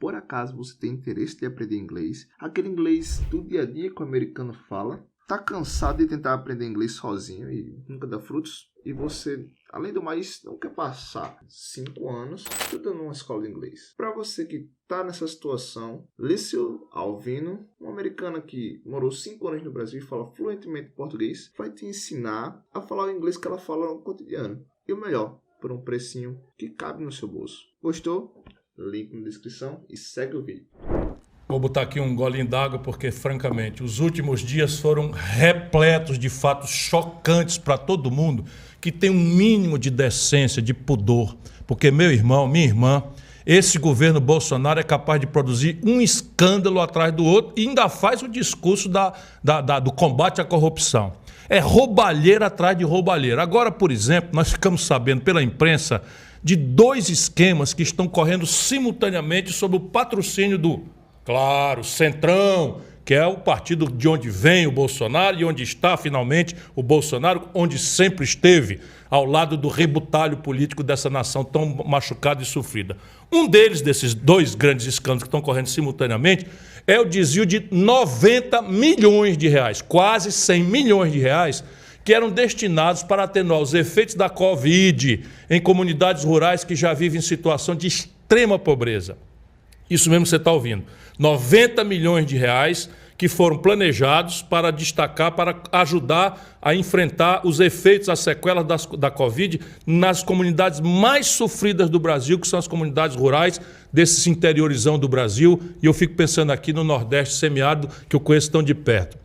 por acaso você tem interesse de aprender inglês, aquele inglês do dia a dia que o americano fala, tá cansado de tentar aprender inglês sozinho e nunca dá frutos, e você, além do mais, não quer passar 5 anos estudando numa escola de inglês. Para você que tá nessa situação, Lício Alvino, um americano que morou 5 anos no Brasil e fala fluentemente português, vai te ensinar a falar o inglês que ela fala no cotidiano. E o melhor, por um precinho que cabe no seu bolso. Gostou? Link na descrição e segue o vídeo. Vou botar aqui um golinho d'água porque, francamente, os últimos dias foram repletos de fatos chocantes para todo mundo que tem um mínimo de decência, de pudor. Porque, meu irmão, minha irmã, esse governo Bolsonaro é capaz de produzir um escândalo atrás do outro e ainda faz o discurso do combate à corrupção. É roubalheira atrás de roubalheira. Agora, por exemplo, nós ficamos sabendo pela imprensa de 2 esquemas que estão correndo simultaneamente sob o patrocínio do, claro, Centrão, que é o partido de onde vem o Bolsonaro e onde está finalmente o Bolsonaro, onde sempre esteve, ao lado do rebutalho político dessa nação tão machucada e sofrida. Um deles, desses 2 grandes escândalos que estão correndo simultaneamente, é o desvio de 90 milhões de reais, quase 100 milhões de reais, que eram destinados para atenuar os efeitos da Covid em comunidades rurais que já vivem em situação de extrema pobreza. Isso mesmo que você está ouvindo. 90 milhões de reais que foram planejados para destacar, para ajudar a enfrentar os efeitos, as sequelas da Covid nas comunidades mais sofridas do Brasil, que são as comunidades rurais desses interiorizão do Brasil. E eu fico pensando aqui no Nordeste semiárido, que eu conheço tão de perto.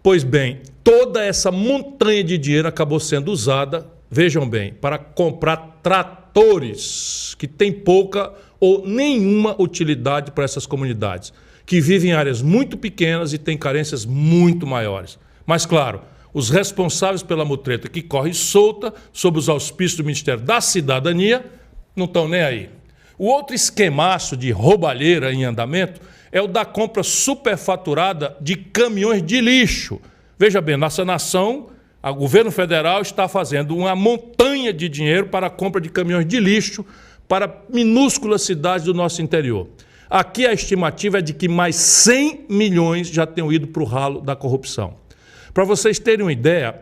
Pois bem, toda essa montanha de dinheiro acabou sendo usada, vejam bem, para comprar tratores que têm pouca ou nenhuma utilidade para essas comunidades, que vivem em áreas muito pequenas e têm carências muito maiores. Mas, claro, os responsáveis pela mutreta que corre solta sob os auspícios do Ministério da Cidadania não estão nem aí. O outro esquemaço de roubalheira em andamento é o da compra superfaturada de caminhões de lixo. Veja bem, nossa nação, o governo federal está fazendo uma montanha de dinheiro para a compra de caminhões de lixo para minúsculas cidades do nosso interior. Aqui a estimativa é de que mais 100 milhões já tenham ido para o ralo da corrupção. Para vocês terem uma ideia,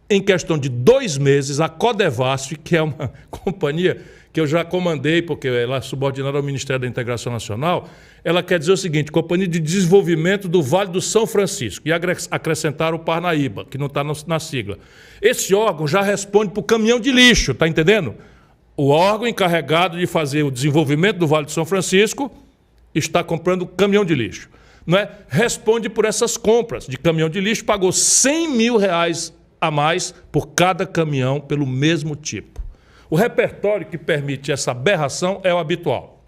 em questão de 2 meses, a Codevasf, que é uma companhia que eu já comandei, porque ela é subordinada ao Ministério da Integração Nacional, ela quer dizer o seguinte: Companhia de Desenvolvimento do Vale do São Francisco, e acrescentaram o Parnaíba, que não está na sigla. Esse órgão já responde para o caminhão de lixo, está entendendo? O órgão encarregado de fazer o desenvolvimento do Vale do São Francisco está comprando caminhão de lixo. Não é? Responde por essas compras de caminhão de lixo, pagou 100 mil reais a mais por cada caminhão pelo mesmo tipo. O repertório que permite essa aberração é o habitual: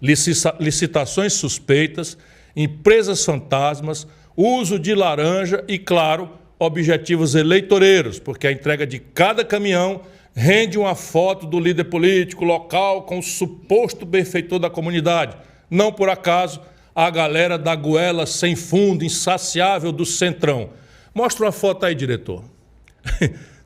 licitações suspeitas, empresas fantasmas, uso de laranja e, claro, objetivos eleitoreiros, porque a entrega de cada caminhão rende uma foto do líder político local com o suposto benfeitor da comunidade. Não por acaso, a galera da goela sem fundo, insaciável do Centrão. Mostra uma foto aí, diretor.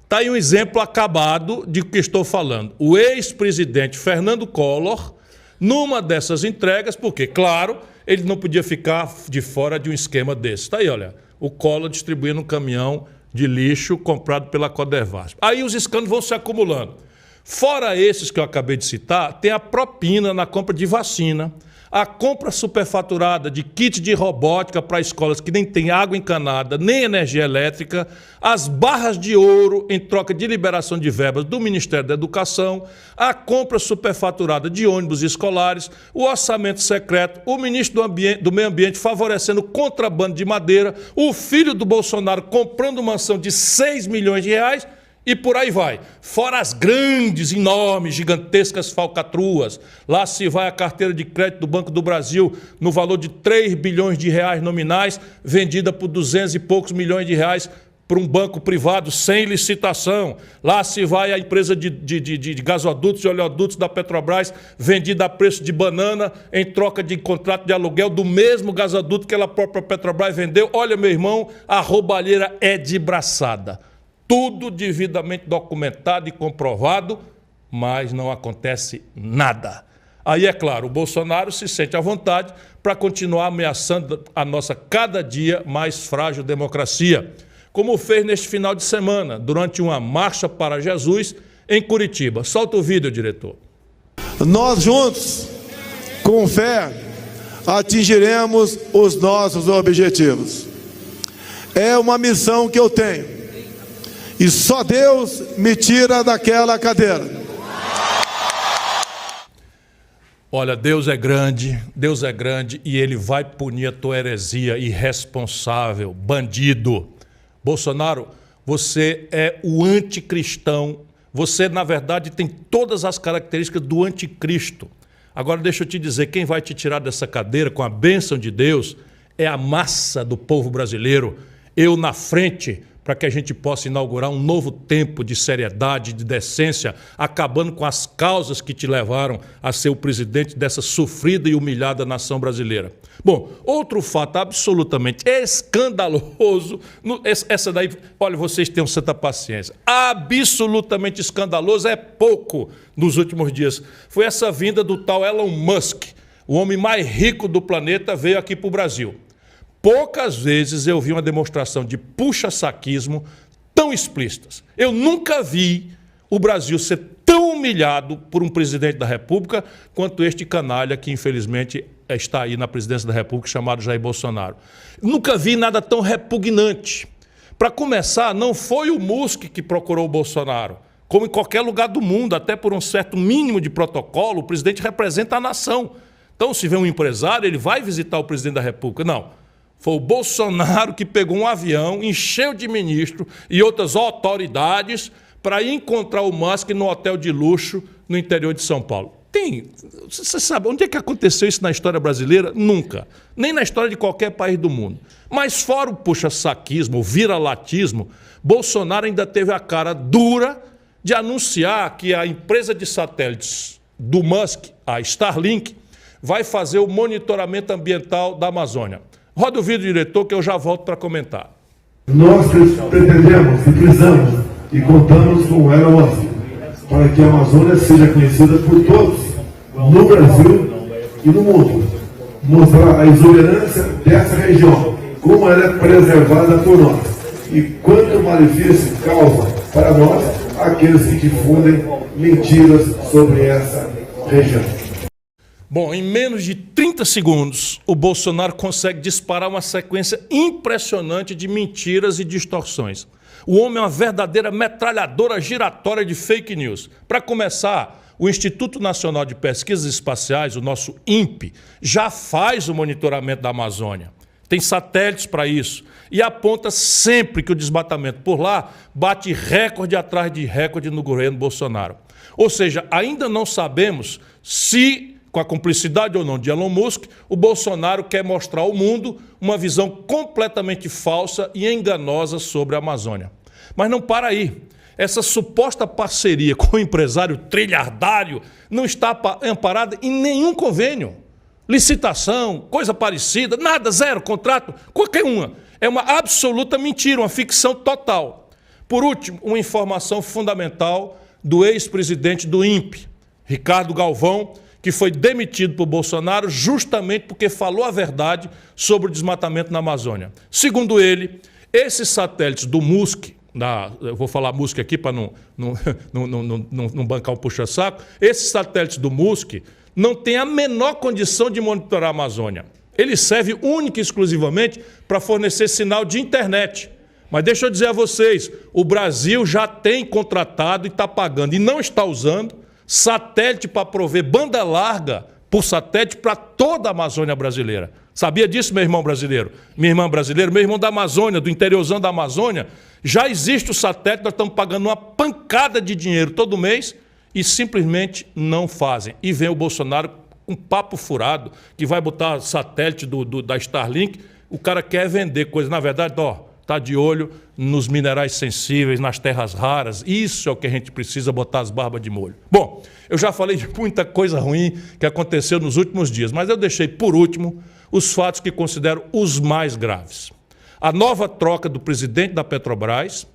Está aí um exemplo acabado de que estou falando. O ex-presidente Fernando Collor, numa dessas entregas, porque, claro, ele não podia ficar de fora de um esquema desse. Está aí, olha, o Collor distribuindo um caminhão de lixo comprado pela Codevasf. Aí os escândalos vão se acumulando. Fora esses que eu acabei de citar, tem a propina na compra de vacina, a compra superfaturada de kit de robótica para escolas que nem tem água encanada, nem energia elétrica, as barras de ouro em troca de liberação de verbas do Ministério da Educação, a compra superfaturada de ônibus escolares, o orçamento secreto, o ministro do Meio Ambiente favorecendo contrabando de madeira, o filho do Bolsonaro comprando mansão de 6 milhões de reais, e por aí vai. Fora as grandes, enormes, gigantescas falcatruas. Lá se vai a carteira de crédito do Banco do Brasil no valor de 3 bilhões de reais nominais, vendida por 200 e poucos milhões de reais para um banco privado sem licitação. Lá se vai a empresa de gasodutos e oleodutos da Petrobras, vendida a preço de banana em troca de contrato de aluguel do mesmo gasoduto que ela própria Petrobras vendeu. Olha, meu irmão, a roubalheira é de braçada. Tudo devidamente documentado e comprovado, mas não acontece nada. Aí, é claro, o Bolsonaro se sente à vontade para continuar ameaçando a nossa cada dia mais frágil democracia, como fez neste final de semana, durante uma marcha para Jesus em Curitiba. Solta o vídeo, diretor. Nós juntos, com fé, atingiremos os nossos objetivos. É uma missão que eu tenho. E só Deus me tira daquela cadeira. Olha, Deus é grande e Ele vai punir a tua heresia, irresponsável, bandido. Bolsonaro, você é o anticristão. Você, na verdade, tem todas as características do anticristo. Agora, deixa eu te dizer, quem vai te tirar dessa cadeira com a bênção de Deus é a massa do povo brasileiro. Eu na frente, para que a gente possa inaugurar um novo tempo de seriedade, de decência, acabando com as causas que te levaram a ser o presidente dessa sofrida e humilhada nação brasileira. Bom, outro fato absolutamente escandaloso, essa daí, olha, vocês tenham santa paciência, absolutamente escandaloso é pouco nos últimos dias, foi essa vinda do tal Elon Musk, o homem mais rico do planeta, veio aqui para o Brasil. Poucas vezes eu vi uma demonstração de puxa-saquismo tão explícitas. Eu nunca vi o Brasil ser tão humilhado por um presidente da República quanto este canalha que, infelizmente, está aí na presidência da República, chamado Jair Bolsonaro. Nunca vi nada tão repugnante. Para começar, não foi o Musk que procurou o Bolsonaro. Como em qualquer lugar do mundo, até por um certo mínimo de protocolo, o presidente representa a nação. Então, se vê um empresário, ele vai visitar o presidente da República. Não. Foi o Bolsonaro que pegou um avião, encheu de ministro e outras autoridades para ir encontrar o Musk no hotel de luxo no interior de São Paulo. Você sabe, onde é que aconteceu isso na história brasileira? Nunca. Nem na história de qualquer país do mundo. Mas fora o puxa-saquismo, o vira-latismo, Bolsonaro ainda teve a cara dura de anunciar que a empresa de satélites do Musk, a Starlink, vai fazer o monitoramento ambiental da Amazônia. Roda o vídeo, diretor, que eu já volto para comentar. Nós pretendemos e precisamos e contamos com o Elon Musk para que a Amazônia seja conhecida por todos, no Brasil e no mundo. Mostrar a exuberância dessa região, como ela é preservada por nós e quanto malefício causa para nós aqueles que difundem mentiras sobre essa região. Bom, em menos de 30 segundos, o Bolsonaro consegue disparar uma sequência impressionante de mentiras e distorções. O homem é uma verdadeira metralhadora giratória de fake news. Para começar, o Instituto Nacional de Pesquisas Espaciais, o nosso INPE, já faz o monitoramento da Amazônia. Tem satélites para isso. E aponta sempre que o desmatamento por lá bate recorde atrás de recorde no governo Bolsonaro. Ou seja, ainda não sabemos se, com a cumplicidade ou não de Elon Musk, o Bolsonaro quer mostrar ao mundo uma visão completamente falsa e enganosa sobre a Amazônia. Mas não para aí. Essa suposta parceria com o empresário trilhardário não está amparada em nenhum convênio. Licitação, coisa parecida, nada, zero, contrato, qualquer uma. É uma absoluta mentira, uma ficção total. Por último, uma informação fundamental do ex-presidente do INPE, Ricardo Galvão, que foi demitido por Bolsonaro justamente porque falou a verdade sobre o desmatamento na Amazônia. Segundo ele, esses satélites do Musk, eu vou falar Musk aqui para não bancar um puxa-saco, esses satélites do Musk não têm a menor condição de monitorar a Amazônia. Ele serve única e exclusivamente para fornecer sinal de internet. Mas deixa eu dizer a vocês, o Brasil já tem contratado e está pagando, e não está usando, satélite para prover banda larga por satélite para toda a Amazônia brasileira. Sabia disso, meu irmão brasileiro? Minha irmã brasileira, meu irmão da Amazônia, do interiorzão da Amazônia. Já existe o satélite, nós estamos pagando uma pancada de dinheiro todo mês e simplesmente não fazem. E vem o Bolsonaro com um papo furado, que vai botar satélite da Starlink, o cara quer vender coisa. Na verdade, está de olho nos minerais sensíveis, nas terras raras. Isso é o que a gente precisa, botar as barbas de molho. Bom, eu já falei de muita coisa ruim que aconteceu nos últimos dias, mas eu deixei por último os fatos que considero os mais graves. A nova troca do presidente da Petrobras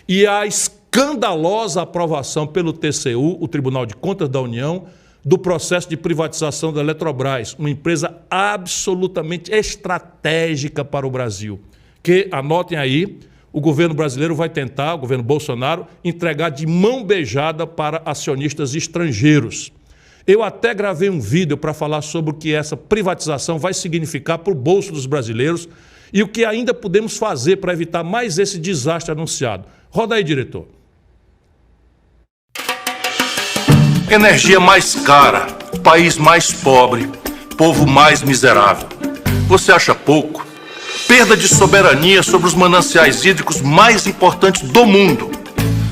e a escandalosa aprovação pelo TCU, o Tribunal de Contas da União, do processo de privatização da Eletrobras, uma empresa absolutamente estratégica para o Brasil, que, anotem aí, o governo brasileiro vai tentar, o governo Bolsonaro, entregar de mão beijada para acionistas estrangeiros. Eu até gravei um vídeo para falar sobre o que essa privatização vai significar para o bolso dos brasileiros e o que ainda podemos fazer para evitar mais esse desastre anunciado. Roda aí, diretor. Energia mais cara, país mais pobre, povo mais miserável. Você acha pouco? Perda de soberania sobre os mananciais hídricos mais importantes do mundo.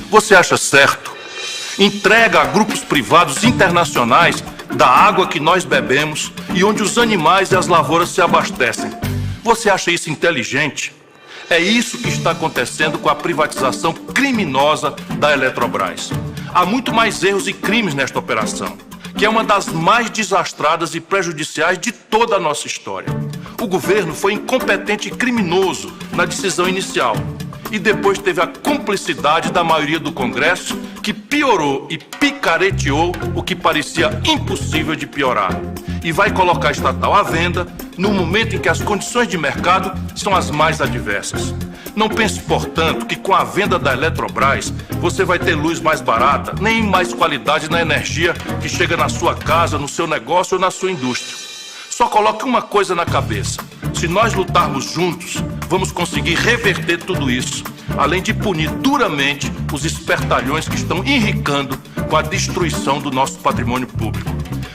Você acha certo? Entrega a grupos privados internacionais da água que nós bebemos e onde os animais e as lavouras se abastecem. Você acha isso inteligente? É isso que está acontecendo com a privatização criminosa da Eletrobras. Há muito mais erros e crimes nesta operação, que é uma das mais desastradas e prejudiciais de toda a nossa história. O governo foi incompetente e criminoso na decisão inicial e depois teve a cumplicidade da maioria do Congresso, que piorou e picareteou o que parecia impossível de piorar. E vai colocar a estatal à venda no momento em que as condições de mercado são as mais adversas. Não pense, portanto, que com a venda da Eletrobras você vai ter luz mais barata, nem mais qualidade na energia que chega na sua casa, no seu negócio ou na sua indústria. Só coloque uma coisa na cabeça: se nós lutarmos juntos, vamos conseguir reverter tudo isso, além de punir duramente os espertalhões que estão enricando com a destruição do nosso patrimônio público.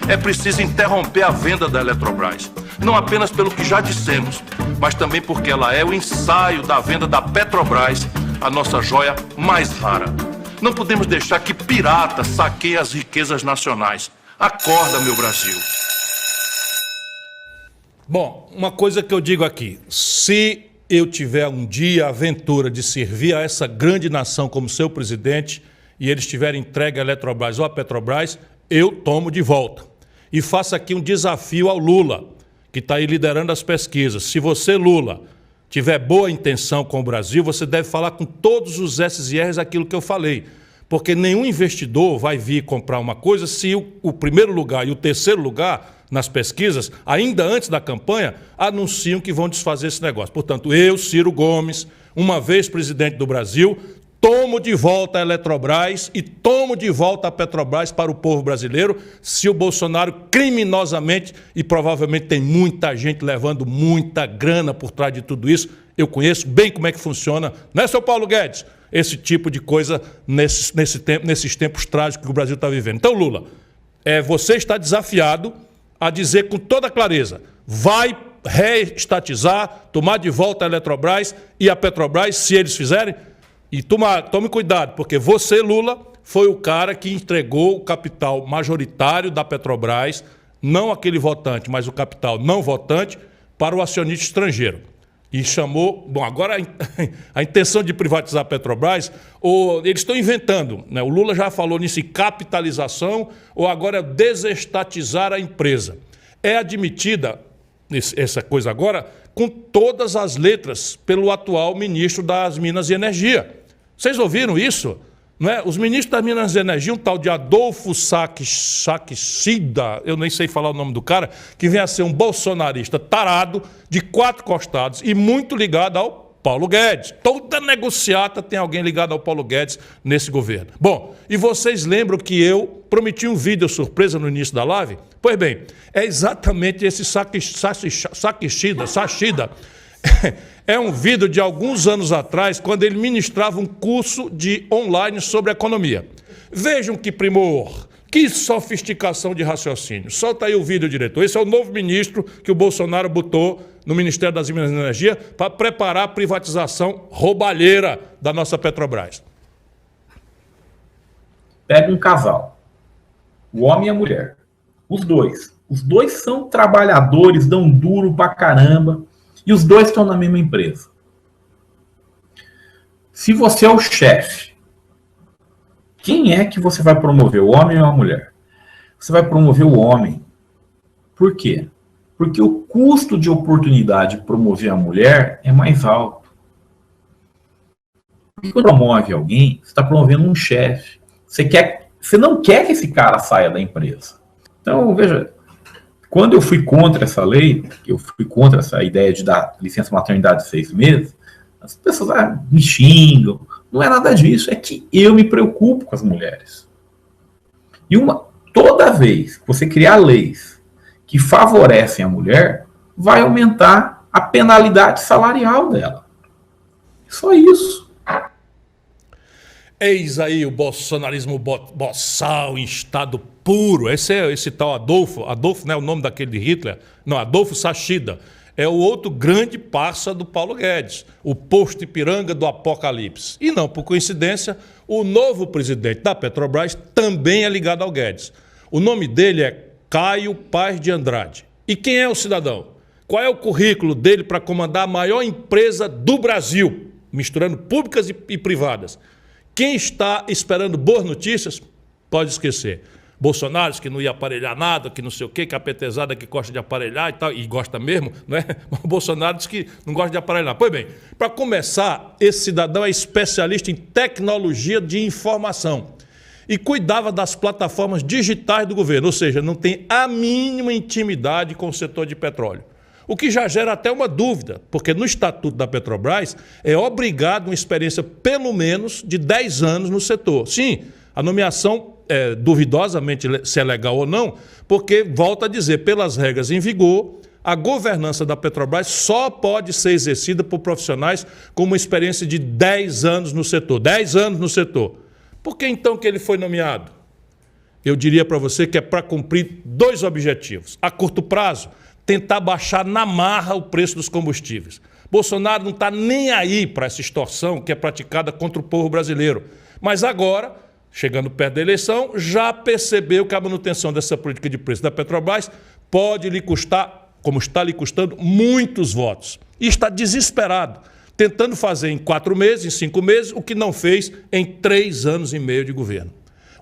É preciso interromper a venda da Eletrobras, não apenas pelo que já dissemos, mas também porque ela é o ensaio da venda da Petrobras, a nossa joia mais rara. Não podemos deixar que piratas saqueiem as riquezas nacionais. Acorda, meu Brasil. Bom, uma coisa que eu digo aqui: se eu tiver um dia a aventura de servir a essa grande nação como seu presidente e eles tiverem entregue a Eletrobras ou a Petrobras, eu tomo de volta. E faço aqui um desafio ao Lula, que está aí liderando as pesquisas. Se você, Lula, tiver boa intenção com o Brasil, você deve falar com todos os S's e R's aquilo que eu falei. Porque nenhum investidor vai vir comprar uma coisa se o primeiro lugar e o terceiro lugar nas pesquisas, ainda antes da campanha, anunciam que vão desfazer esse negócio. Portanto, eu, Ciro Gomes, uma vez presidente do Brasil, tomo de volta a Eletrobras e tomo de volta a Petrobras para o povo brasileiro, se o Bolsonaro criminosamente, e provavelmente tem muita gente levando muita grana por trás de tudo isso, eu conheço bem como é que funciona, não é, seu Paulo Guedes? Esse tipo de coisa nesses tempos trágicos que o Brasil está vivendo. Então, Lula, você está desafiado a dizer com toda clareza: vai reestatizar, tomar de volta a Eletrobras e a Petrobras, se eles fizerem. E tome cuidado, porque você, Lula, foi o cara que entregou o capital majoritário da Petrobras, não aquele votante, mas o capital não votante, para o acionista estrangeiro. E chamou... Bom, agora a intenção de privatizar a Petrobras, eles estão inventando, né? O Lula já falou nisso, em capitalização, ou agora é desestatizar a empresa. É admitida essa coisa agora com todas as letras pelo atual ministro das Minas e Energia. Vocês ouviram isso? Não é? Os ministros das Minas e Energia, um tal de Adolfo Saquicida, eu nem sei falar o nome do cara, que vem a ser um bolsonarista tarado, de 4 costados e muito ligado ao Paulo Guedes. Toda negociata tem alguém ligado ao Paulo Guedes nesse governo. Bom, e vocês lembram que eu prometi um vídeo surpresa no início da live? Pois bem, é exatamente esse Saquicida. É um vídeo de alguns anos atrás, quando ele ministrava um curso online sobre economia. Vejam que primor, que sofisticação de raciocínio. Solta aí o vídeo, diretor. Esse é o novo ministro que o Bolsonaro botou no Ministério das Minas e Energia para preparar a privatização roubalheira da nossa Petrobras. Pega um casal, o homem e a mulher, os dois. Os dois são trabalhadores, dão duro pra caramba. E os dois estão na mesma empresa. Se você é o chefe, quem é que você vai promover, o homem ou a mulher? Você vai promover o homem. Por quê? Porque o custo de oportunidade de promover a mulher é mais alto. Porque quando promove alguém, você está promovendo um chefe. Você não quer que esse cara saia da empresa. Então, veja, quando eu fui contra essa lei, eu fui contra essa ideia de dar licença maternidade de 6 meses, as pessoas me xingam. Não é nada disso, é que eu me preocupo com as mulheres. E toda vez que você criar leis que favorecem a mulher, vai aumentar a penalidade salarial dela. Só isso. Eis aí o bolsonarismo boçal em estado puro. Esse tal Adolfo. Adolfo não é o nome daquele de Hitler. Não, Adolfo Sachida. É o outro grande parça do Paulo Guedes. O posto Ipiranga do apocalipse. E não por coincidência, o novo presidente da Petrobras também é ligado ao Guedes. O nome dele é Caio Paz de Andrade. E quem é o cidadão? Qual é o currículo dele para comandar a maior empresa do Brasil, misturando públicas e privadas? Quem está esperando boas notícias, pode esquecer. Bolsonaro que não ia aparelhar nada, que não sei o quê, que a petezada que gosta de aparelhar e tal, e gosta mesmo, não é? O Bolsonaro diz que não gosta de aparelhar. Pois bem, para começar, esse cidadão é especialista em tecnologia de informação e cuidava das plataformas digitais do governo, ou seja, não tem a mínima intimidade com o setor de petróleo. O que já gera até uma dúvida, porque no Estatuto da Petrobras é obrigado uma experiência pelo menos de 10 anos no setor. Sim, a nomeação duvidosamente se é legal ou não, porque, volto a dizer, pelas regras em vigor, a governança da Petrobras só pode ser exercida por profissionais com uma experiência de 10 anos no setor. 10 anos no setor. Por que então que ele foi nomeado? Eu diria para você que é para cumprir 2 objetivos. A curto prazo, tentar baixar na marra o preço dos combustíveis. Bolsonaro não está nem aí para essa extorsão que é praticada contra o povo brasileiro. Mas agora, chegando perto da eleição, já percebeu que a manutenção dessa política de preço da Petrobras pode lhe custar, como está lhe custando, muitos votos. E está desesperado, tentando fazer em 4 meses, em 5 meses, o que não fez em 3 anos e meio de governo.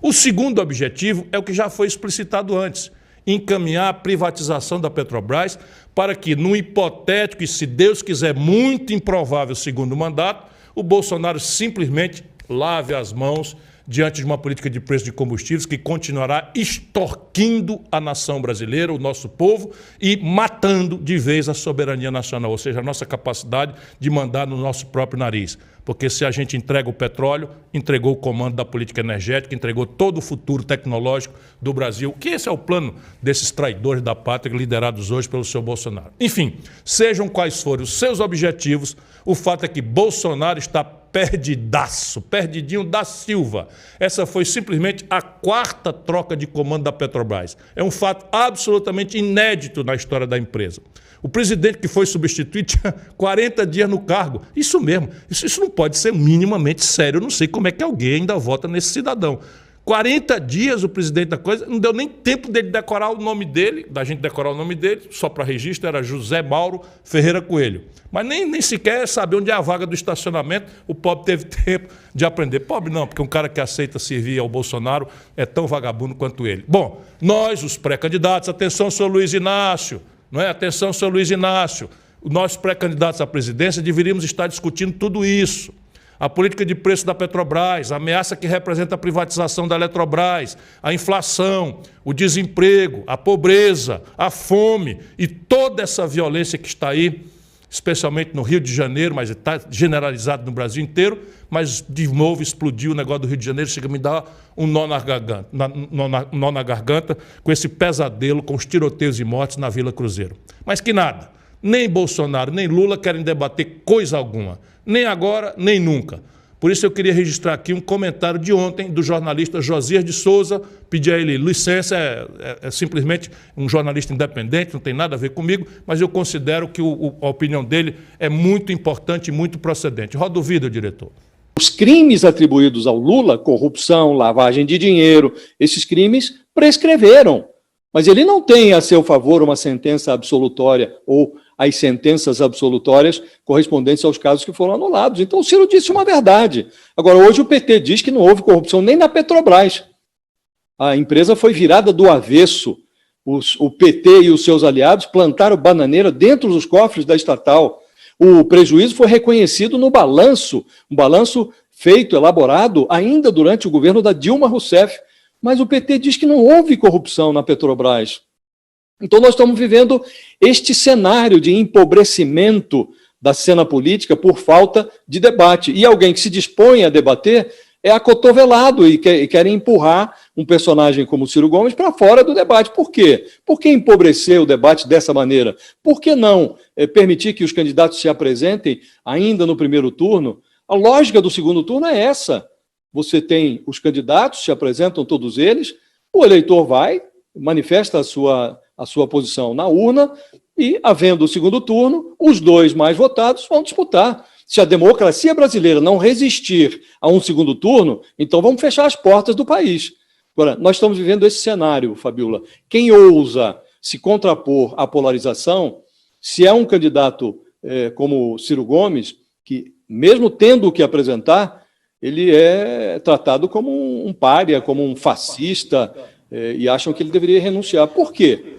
O segundo objetivo é o que já foi explicitado antes: encaminhar a privatização da Petrobras para que, num hipotético e, se Deus quiser, muito improvável segundo mandato, o Bolsonaro simplesmente lave as mãos diante de uma política de preço de combustíveis que continuará extorquindo a nação brasileira, o nosso povo, e matando de vez a soberania nacional, ou seja, a nossa capacidade de mandar no nosso próprio nariz. Porque se a gente entrega o petróleo, entregou o comando da política energética, entregou todo o futuro tecnológico do Brasil, que esse é o plano desses traidores da pátria liderados hoje pelo seu Bolsonaro. Enfim, sejam quais forem os seus objetivos, o fato é que Bolsonaro está perdidaço, perdidinho da Silva. Essa foi simplesmente a 4ª troca de comando da Petrobras. É um fato absolutamente inédito na história da empresa. O presidente que foi substituído tinha 40 dias no cargo. Isso mesmo, isso não pode ser minimamente sério. Eu não sei como é que alguém ainda vota nesse cidadão. 40 dias o presidente da coisa, não deu nem tempo dele decorar o nome dele, da gente decorar o nome dele, só para registro, era José Mauro Ferreira Coelho. Mas nem sequer saber onde é a vaga do estacionamento, o pobre teve tempo de aprender. Pobre não, porque um cara que aceita servir ao Bolsonaro é tão vagabundo quanto ele. Bom, nós, os pré-candidatos, atenção, senhor Luiz Inácio, não é? Atenção, senhor Luiz Inácio, nós pré-candidatos à presidência deveríamos estar discutindo tudo isso. A política de preço da Petrobras, a ameaça que representa a privatização da Eletrobras, a inflação, o desemprego, a pobreza, a fome e toda essa violência que está aí, especialmente no Rio de Janeiro, mas está generalizado no Brasil inteiro, mas de novo explodiu o negócio do Rio de Janeiro, chega a me dar um nó na garganta com esse pesadelo, com os tiroteios e mortes na Vila Cruzeiro. Mas que nada, nem Bolsonaro, nem Lula querem debater coisa alguma. Nem agora, nem nunca. Por isso eu queria registrar aqui um comentário de ontem do jornalista Josias de Souza, pedir a ele licença, é simplesmente um jornalista independente, não tem nada a ver comigo, mas eu considero que a opinião dele é muito importante e muito procedente. Roda o vídeo, diretor. Os crimes atribuídos ao Lula, corrupção, lavagem de dinheiro, esses crimes prescreveram. Mas ele não tem a seu favor uma sentença absolutória ou as sentenças absolutórias correspondentes aos casos que foram anulados. Então o Ciro disse uma verdade. Agora, hoje o PT diz que não houve corrupção nem na Petrobras. A empresa foi virada do avesso. O PT e os seus aliados plantaram bananeira dentro dos cofres da estatal. O prejuízo foi reconhecido no balanço, um balanço feito, elaborado ainda durante o governo da Dilma Rousseff. mas o PT diz que não houve corrupção na Petrobras. Então nós estamos vivendo este cenário de empobrecimento da cena política por falta de debate. E alguém que se dispõe a debater é acotovelado e querem empurrar um personagem como Ciro Gomes para fora do debate. Por quê? Por que empobrecer o debate dessa maneira? Por que não permitir que os candidatos se apresentem ainda no primeiro turno? A lógica do segundo turno é essa. Você tem os candidatos, se apresentam todos eles, o eleitor vai, manifesta a sua posição na urna e, havendo o segundo turno, os dois mais votados vão disputar. Se a democracia brasileira não resistir a um segundo turno, então vamos fechar as portas do país. Agora, nós estamos vivendo esse cenário, Fabiola. Quem ousa se contrapor à polarização, se é um candidato como Ciro Gomes, que, mesmo tendo o que apresentar, ele é tratado como um pária, como um fascista, e acham que ele deveria renunciar. Por quê?